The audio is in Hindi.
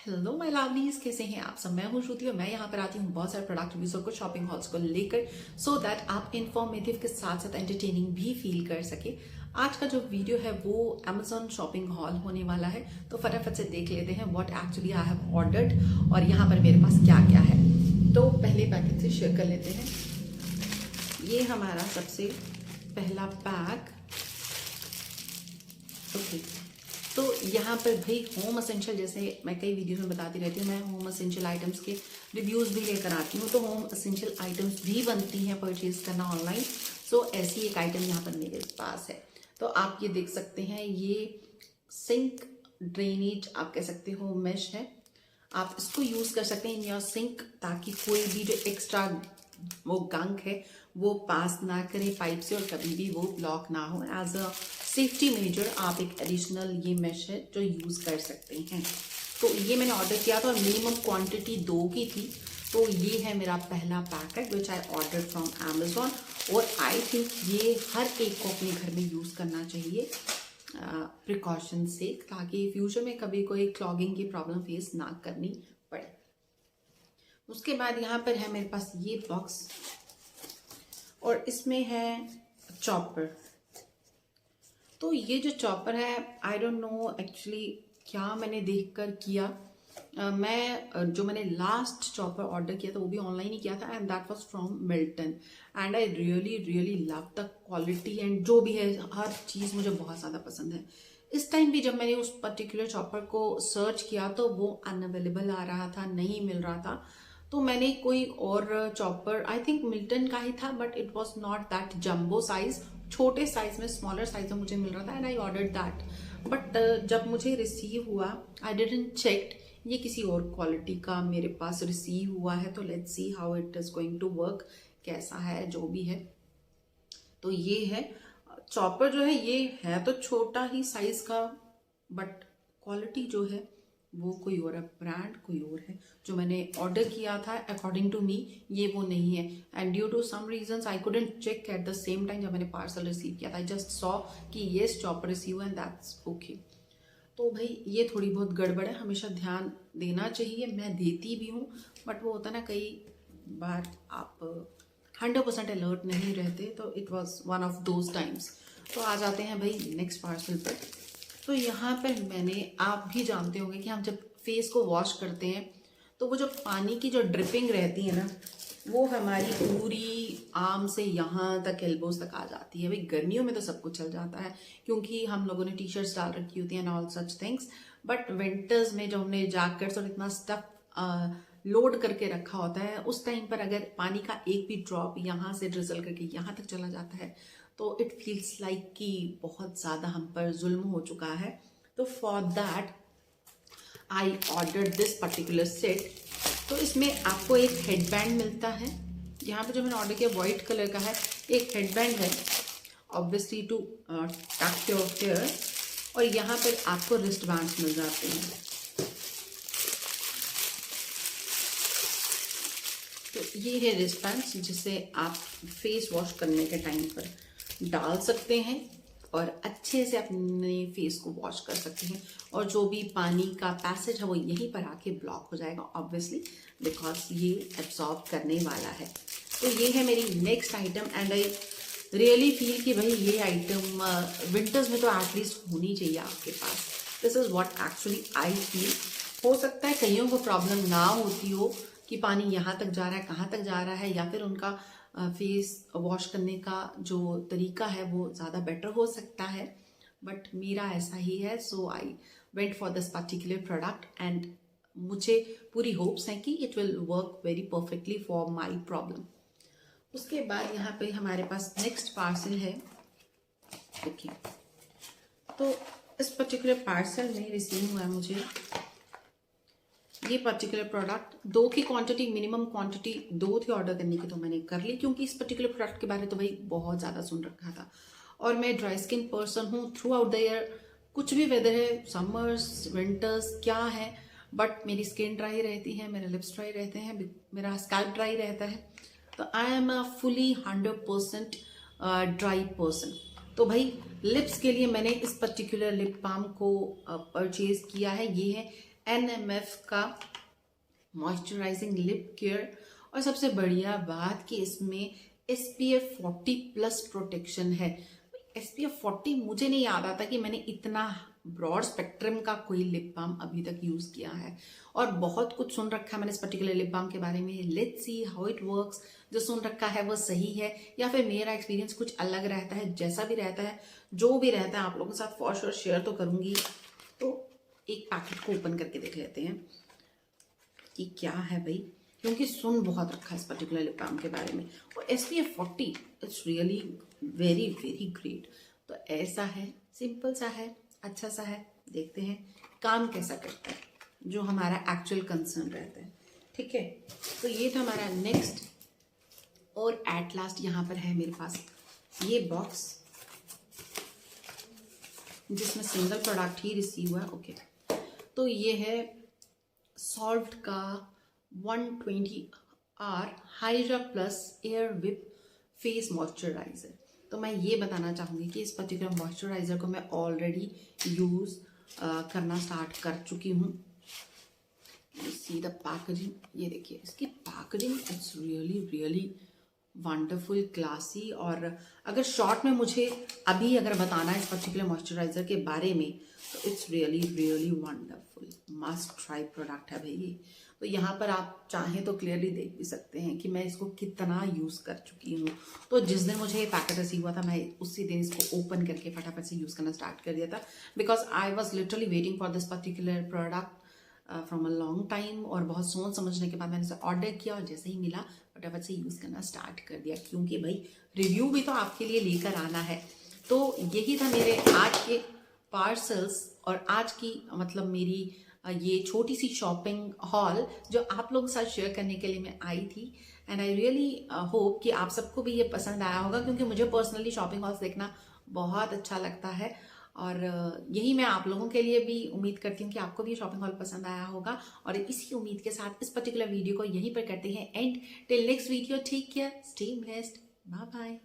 हेलो माय लवलीज, कैसे हैं आप सब। मैं हूं श्रुति और मैं यहाँ पर आती हूँ बहुत सारे प्रोडक्ट रिव्यूज और कुछ शॉपिंग हॉल्स को लेकर, सो दैट आप इंफॉर्मेटिव के साथ साथ एंटरटेनिंग भी फील कर सके। आज का जो वीडियो है वो अमेजॉन शॉपिंग हॉल होने वाला है, तो फटाफट से देख लेते हैं what actually I have ordered और यहाँ पर मेरे पास क्या क्या है। तो पहले पैकेट से शेयर कर लेते हैं। ये हमारा सबसे पहला पैक। ओके, तो यहाँ पर भाई होम असेंशियल, जैसे मैं कई वीडियो में बताती रहती हूँ, मैं होम असेंशियल आइटम्स के रिव्यूज़ भी लेकर आती हूँ, तो होम असेंशियल आइटम्स भी बनती हैं परचेज करना ऑनलाइन। सो ऐसी एक आइटम यहाँ पर मेरे पास है। तो आप ये देख सकते हैं, ये सिंक ड्रेनेज आप कह सकते हो मेश है। आप इसको यूज़ कर सकते हैं इन योर सिंक, ताकि कोई भी जो एक्स्ट्रा वो गंक है वो पास ना करे पाइप से और कभी भी वो ब्लॉक ना हो। एज अ सेफ्टी मेजर आप एक एडिशनल ये मेश है जो यूज़ कर सकते हैं। तो ये मैंने ऑर्डर किया था और मिनिमम क्वांटिटी 2 की थी। तो ये है मेरा पहला packet which I order from Amazon, और आई थिंक ये हर एक को अपने घर में यूज़ करना चाहिए प्रिकॉशन से, ताकि फ्यूचर में कभी कोई क्लॉगिंग की प्रॉब्लम फेस ना करनी पड़े। उसके बाद यहाँ पर है मेरे पास ये बॉक्स और इसमें है चॉपर। तो ये जो चॉपर है, आई डोंट नो एक्चुअली क्या मैंने देखकर किया। मैंने लास्ट चॉपर ऑर्डर किया था वो भी ऑनलाइन ही किया था, and that was from Milton, and I really love the quality and जो भी है हर चीज़ मुझे बहुत ज़्यादा पसंद है। इस टाइम भी जब मैंने उस पर्टिकुलर चॉपर को सर्च किया तो वो अनअवेलेबल आ रहा था, नहीं मिल रहा था। तो मैंने कोई और चॉपर, आई थिंक मिल्टन का ही था, but it was not that jumbo size, छोटे साइज में, स्मॉलर साइज में मुझे मिल रहा था, and I ordered that. But जब मुझे रिसीव हुआ, आई डिडंट चेक ये किसी और क्वालिटी का मेरे पास रिसीव हुआ है। तो let's see how it is going to work, कैसा है जो भी है। तो ये है चॉपर, जो है ये है तो छोटा ही साइज का, बट क्वालिटी जो है वो कोई और है, ब्रांड कोई और है। जो मैंने ऑर्डर किया था अकॉर्डिंग टू मी ये वो नहीं है, and due to some reasons I couldn't check at the same time जब मैंने पार्सल रिसीव किया था। आई जस्ट सॉ कि yes chopper receive and that's okay. तो भाई ये थोड़ी बहुत गड़बड़ है, हमेशा ध्यान देना चाहिए, मैं देती भी हूँ, बट वो होता ना कई बार आप 100% अलर्ट नहीं रहते, तो it was one of those times. तो आ जाते हैं भाई नेक्स्ट पार्सल पर। तो यहाँ पर मैंने, आप भी जानते होंगे कि हम जब फेस को वॉश करते हैं तो वो जो पानी की जो ड्रिपिंग रहती है ना, वो हमारी पूरी आर्म से यहाँ तक, एल्बोज तक आ जाती है। भाई गर्मियों में तो सब कुछ चल जाता है क्योंकि हम लोगों ने टी शर्ट्स डाल रखी होती हैं and all such things, but winters में जब हमने जैकेट्स और इतना स्टफ लोड करके रखा होता है, उस टाइम पर अगर पानी का एक भी ड्रॉप यहाँ से ड्रिजल करके यहाँ तक चला जाता है तो इट फील्स लाइक कि बहुत ज़्यादा हम पर जुल्म हो चुका है। तो for that I order this particular set. तो इसमें आपको एक हेडबैंड मिलता है। यहाँ पे जो मैंने ऑर्डर किया वाइट कलर का है, एक हेडबैंड है ऑब्वियसली टू टक योर हेयर, और यहाँ पर आपको रिस्ट बैंड्स मिल जाते हैं। तो ये है रिस्ट बैंड्स जिसे आप फेस वॉश करने के टाइम पर डाल सकते हैं और अच्छे से अपने फेस को वॉश कर सकते हैं, और जो भी पानी का पैसेज है वो यहीं पर आके ब्लॉक हो जाएगा ऑब्वियसली, बिकॉज ये एब्जॉर्ब करने वाला है। तो ये है मेरी next item, and I really feel कि भाई ये आइटम विंटर्स में तो एटलीस्ट होनी चाहिए आपके पास। This is what actually I feel. हो सकता है कईयों को प्रॉब्लम ना होती हो कि पानी यहाँ तक जा रहा है, कहाँ तक जा रहा है, या फिर उनका फेस वॉश करने का जो तरीका है वो ज़्यादा बेटर हो सकता है, बट मेरा ऐसा ही है। So I went for this particular product, and मुझे पूरी होप्स हैं कि it will work very perfectly for my problem. उसके बाद यहाँ पे हमारे पास नेक्स्ट पार्सल है। ओके, तो इस पर्टिकुलर पार्सल में रिसीव हुआ है मुझे ये पर्टिकुलर प्रोडक्ट। 2 की क्वांटिटी, मिनिमम क्वांटिटी 2 थी ऑर्डर करने की, तो मैंने कर ली क्योंकि इस पर्टिकुलर प्रोडक्ट के बारे में तो भाई बहुत ज़्यादा सुन रखा था, और मैं ड्राई स्किन पर्सन हूँ थ्रू आउट द ईयर। कुछ भी वेदर है, समर्स विंटर्स क्या है, बट मेरी स्किन ड्राई रहती है, मेरे लिप्स ड्राई रहते हैं, मेरा स्कैल्प ड्राई रहता है। तो I am a fully 100% dry person. तो भाई लिप्स के लिए मैंने इस पर्टिकुलर लिप बाम को परचेज किया है। ये है NMF का मॉइस्चराइजिंग लिप केयर, और सबसे बढ़िया बात कि इसमें SPF 40 प्लस प्रोटेक्शन है। SPF 40 मुझे नहीं याद आता कि मैंने इतना ब्रॉड स्पेक्ट्रम का कोई लिप बाम अभी तक यूज किया है, और बहुत कुछ सुन रखा है मैंने इस पर्टिकुलर लिप बाम के बारे में। Let's see how it works. जो सुन रखा है वो सही है या फिर मेरा एक्सपीरियंस कुछ अलग रहता है। जैसा भी रहता है, जो भी रहता है, आप लोगों के साथ फॉर श्योर शेयर तो करूंगी। तो एक पैकेट को ओपन करके देख लेते हैं कि क्या है भाई, क्योंकि सुन बहुत रखा है इस पर्टिकुलर लिप बाम के बारे में। और SPF 40 it's really very very great. तो ऐसा है, सिंपल सा है, अच्छा सा है। देखते हैं काम कैसा करता है, जो हमारा एक्चुअल कंसर्न रहता है। ठीक है, तो ये था हमारा नेक्स्ट। और एट लास्ट यहाँ पर है मेरे पास ये बॉक्स, जिसमें सिंगल प्रोडक्ट ही रिसीव हुआ है। ओके, तो ये है सॉल्ट का 120R hydra plus air whip face moisturiser. तो मैं ये बताना चाहूँगी कि इस पर्टिकुलर मॉइस्चराइजर को मैं ऑलरेडी यूज़ करना स्टार्ट कर चुकी हूँ। सी द पैकेजिंग, ये देखिए इसकी packaging, it's really really wonderful, classy. और अगर शॉर्ट में मुझे अभी अगर बताना है इस पर्टिकुलर मॉइस्चराइजर के बारे में, तो it's really really wonderful, must try product है भाई ये। तो यहाँ पर आप चाहें तो क्लियरली देख भी सकते हैं कि मैं इसको कितना यूज़ कर चुकी हूँ। तो जिस दिन मुझे ये पैकेट रिसीव हुआ था, मैं उसी दिन इसको ओपन करके फटाफट से यूज़ करना स्टार्ट कर दिया था, because I was literally waiting for this particular product from a long time. और बहुत सोच समझने के बाद मैंने इसे ऑर्डर किया, और जैसे ही मिला फटाफट से यूज़ करना स्टार्ट कर दिया, क्योंकि भाई रिव्यू भी तो आपके लिए लेकर आना है। तो यही था मेरे आज के पार्सल्स और आज की मतलब मेरी ये छोटी सी शॉपिंग हॉल जो आप लोगों के साथ शेयर करने के लिए मैं आई थी। एंड आई रियली होप कि आप सबको भी ये पसंद आया होगा, क्योंकि मुझे पर्सनली शॉपिंग हॉल्स देखना बहुत अच्छा लगता है। और यही मैं आप लोगों के लिए भी उम्मीद करती हूँ कि आपको भी शॉपिंग हॉल पसंद आया होगा। और इसी उम्मीद के साथ इस पर्टिकुलर वीडियो को यहीं पर करते हैं end. Till next video, take care, stay blessed, bye bye.